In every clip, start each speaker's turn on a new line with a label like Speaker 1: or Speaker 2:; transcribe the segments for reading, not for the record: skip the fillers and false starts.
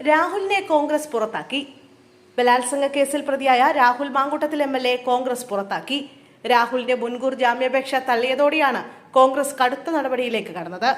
Speaker 1: രാഹുലിനെ കോൺഗ്രസ് പുറത്താക്കി. ബലാത്സംഗ കേസിൽ പ്രതിയായ രാഹുൽ മാങ്കൂട്ടത്തിൽ MLA കോൺഗ്രസ് പുറത്താക്കി. രാഹുലിന്റെ മുൻകൂർ ജാമ്യാപേക്ഷ തള്ളിയതോടെയാണ് കോൺഗ്രസ് കടുത്ത നടപടിയിലേക്ക് കടന്നത്.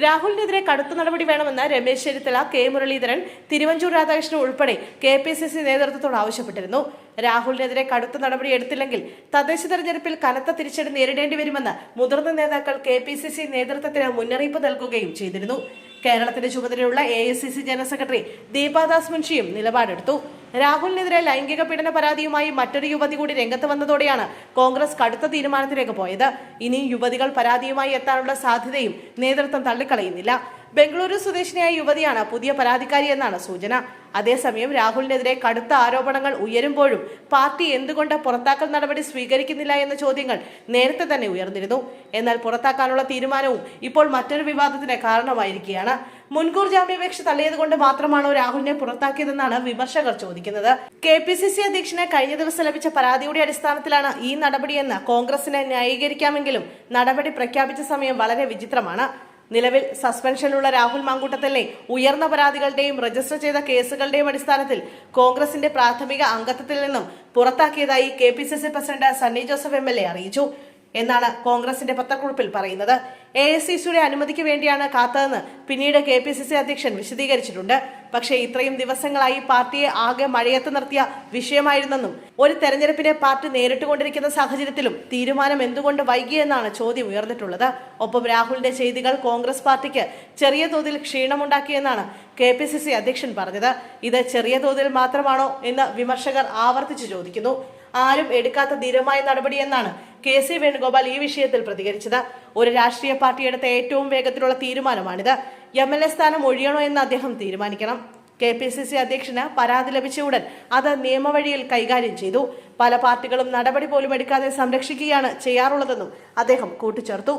Speaker 1: രാഹുലിനെതിരെ കടുത്ത നടപടി വേണമെന്ന് രമേശ് ചെന്നിത്തല, കെ മുരളീധരൻ, തിരുവഞ്ചൂർ രാധാകൃഷ്ണൻ ഉൾപ്പെടെ KPCC നേതൃത്വത്തോട് ആവശ്യപ്പെട്ടിരുന്നു. രാഹുലിനെതിരെ കടുത്ത നടപടി എടുത്തില്ലെങ്കിൽ തദ്ദേശ തെരഞ്ഞെടുപ്പിൽ കനത്ത തിരിച്ചടി നേരിടേണ്ടി വരുമെന്ന് മുതിർന്ന നേതാക്കൾ KPCC നേതൃത്വത്തിന് മുന്നറിയിപ്പ് നൽകുകയും ചെയ്തിരുന്നു. കേരളത്തിന്റെ ചുമതലയുള്ള AICC ജനറൽ സെക്രട്ടറി ദീപാദാസ് മുൻഷിയും നിലപാടെടുത്തു. രാഹുലിനെതിരെ ലൈംഗിക പീഡന പരാതിയുമായി മറ്റൊരു യുവതി കൂടി രംഗത്ത് വന്നതോടെയാണ് കോൺഗ്രസ് കടുത്ത തീരുമാനത്തിലേക്ക് പോയത്. ഇനി യുവതികൾ പരാതിയുമായി എത്താനുള്ള സാധ്യതയും നേതൃത്വം തള്ളിക്കളയുന്നില്ല. ബംഗളൂരു സ്വദേശിനിയായ യുവതിയാണ് പുതിയ പരാതിക്കാരി എന്നാണ് സൂചന. അതേസമയം രാഹുലിനെതിരെ കടുത്ത ആരോപണങ്ങൾ ഉയരുമ്പോഴും പാർട്ടി എന്തുകൊണ്ട് പുറത്താക്കൽ നടപടി സ്വീകരിക്കുന്നില്ല എന്ന ചോദ്യങ്ങൾ നേരത്തെ തന്നെ ഉയർന്നിരുന്നു. എന്നാൽ പുറത്താക്കാനുള്ള തീരുമാനവും ഇപ്പോൾ മറ്റൊരു വിവാദത്തിന് കാരണമായിരിക്കുകയാണ്. മുൻകൂർ ജാമ്യാപേക്ഷ തള്ളിയതുകൊണ്ട് മാത്രമാണോ രാഹുലിനെ പുറത്താക്കിയതെന്നാണ് വിമർശകർ ചോദിക്കുന്നത്. KPCC അധ്യക്ഷന് കഴിഞ്ഞ ദിവസം ലഭിച്ച പരാതിയുടെ അടിസ്ഥാനത്തിലാണ് ഈ നടപടിയെന്ന് കോൺഗ്രസിനെ ന്യായീകരിക്കാമെങ്കിലും നടപടി പ്രഖ്യാപിച്ച സമയം വളരെ വിചിത്രമാണ്. നിലവിൽ സസ്പെൻഷനിലുള്ള രാഹുൽ മാങ്കൂട്ടത്തിലെ ഉയർന്ന പരാതികളുടെയും രജിസ്റ്റർ ചെയ്ത കേസുകളുടെയും അടിസ്ഥാനത്തിൽ കോൺഗ്രസിന്റെ പ്രാഥമിക അംഗത്വത്തിൽ നിന്നും പുറത്താക്കിയതായി KPCC president Sunny Joseph MLA അറിയിച്ചു എന്നാണ് കോൺഗ്രസിന്റെ പത്രക്കുറിപ്പിൽ പറയുന്നത്. AICCയുടെ അനുമതിക്ക് വേണ്ടിയാണ് കാത്തതെന്ന് പിന്നീട് KPCC അധ്യക്ഷൻ വിശദീകരിച്ചിട്ടുണ്ട്. പക്ഷേ ഇത്രയും ദിവസങ്ങളായി പാർട്ടിയെ ആകെ മഴയത്ത് നിർത്തിയ വിഷയമായിരുന്നെന്നും ഒരു തെരഞ്ഞെടുപ്പിനെ പാർട്ടി നേരിട്ടുകൊണ്ടിരിക്കുന്ന സാഹചര്യത്തിലും തീരുമാനം എന്തുകൊണ്ട് വൈകിയെന്നാണ് ചോദ്യം ഉയർന്നിട്ടുള്ളത്. ഒപ്പം രാഹുലിന്റെ ചെയ്തികൾ കോൺഗ്രസ് പാർട്ടിക്ക് ചെറിയ തോതിൽ ക്ഷീണമുണ്ടാക്കിയെന്നാണ് KPCC അധ്യക്ഷൻ പറഞ്ഞത്. ഇത് ചെറിയ തോതിൽ മാത്രമാണോ എന്ന് വിമർശകർ ആവർത്തിച്ച് ചോദിക്കുന്നു. ആരും എടുക്കാത്ത ധീരമായ നടപടിയെന്നാണ് KC വേണുഗോപാൽ ഈ വിഷയത്തിൽ പ്രതികരിച്ചത്. ഒരു രാഷ്ട്രീയ പാർട്ടി എടുത്ത ഏറ്റവും വേഗത്തിലുള്ള തീരുമാനമാണിത്. MLA സ്ഥാനം ഒഴിയണോ എന്ന് അദ്ദേഹം തീരുമാനിക്കണം. KPCC അധ്യക്ഷന് പരാതി ലഭിച്ച ഉടൻ അത് നിയമവഴിയിൽ കൈകാര്യം ചെയ്തു. പല പാർട്ടികളും നടപടി പോലും എടുക്കാതെ സംരക്ഷിക്കുകയാണ് ചെയ്യാറുള്ളതെന്നും അദ്ദേഹം കൂട്ടിച്ചേർത്തു.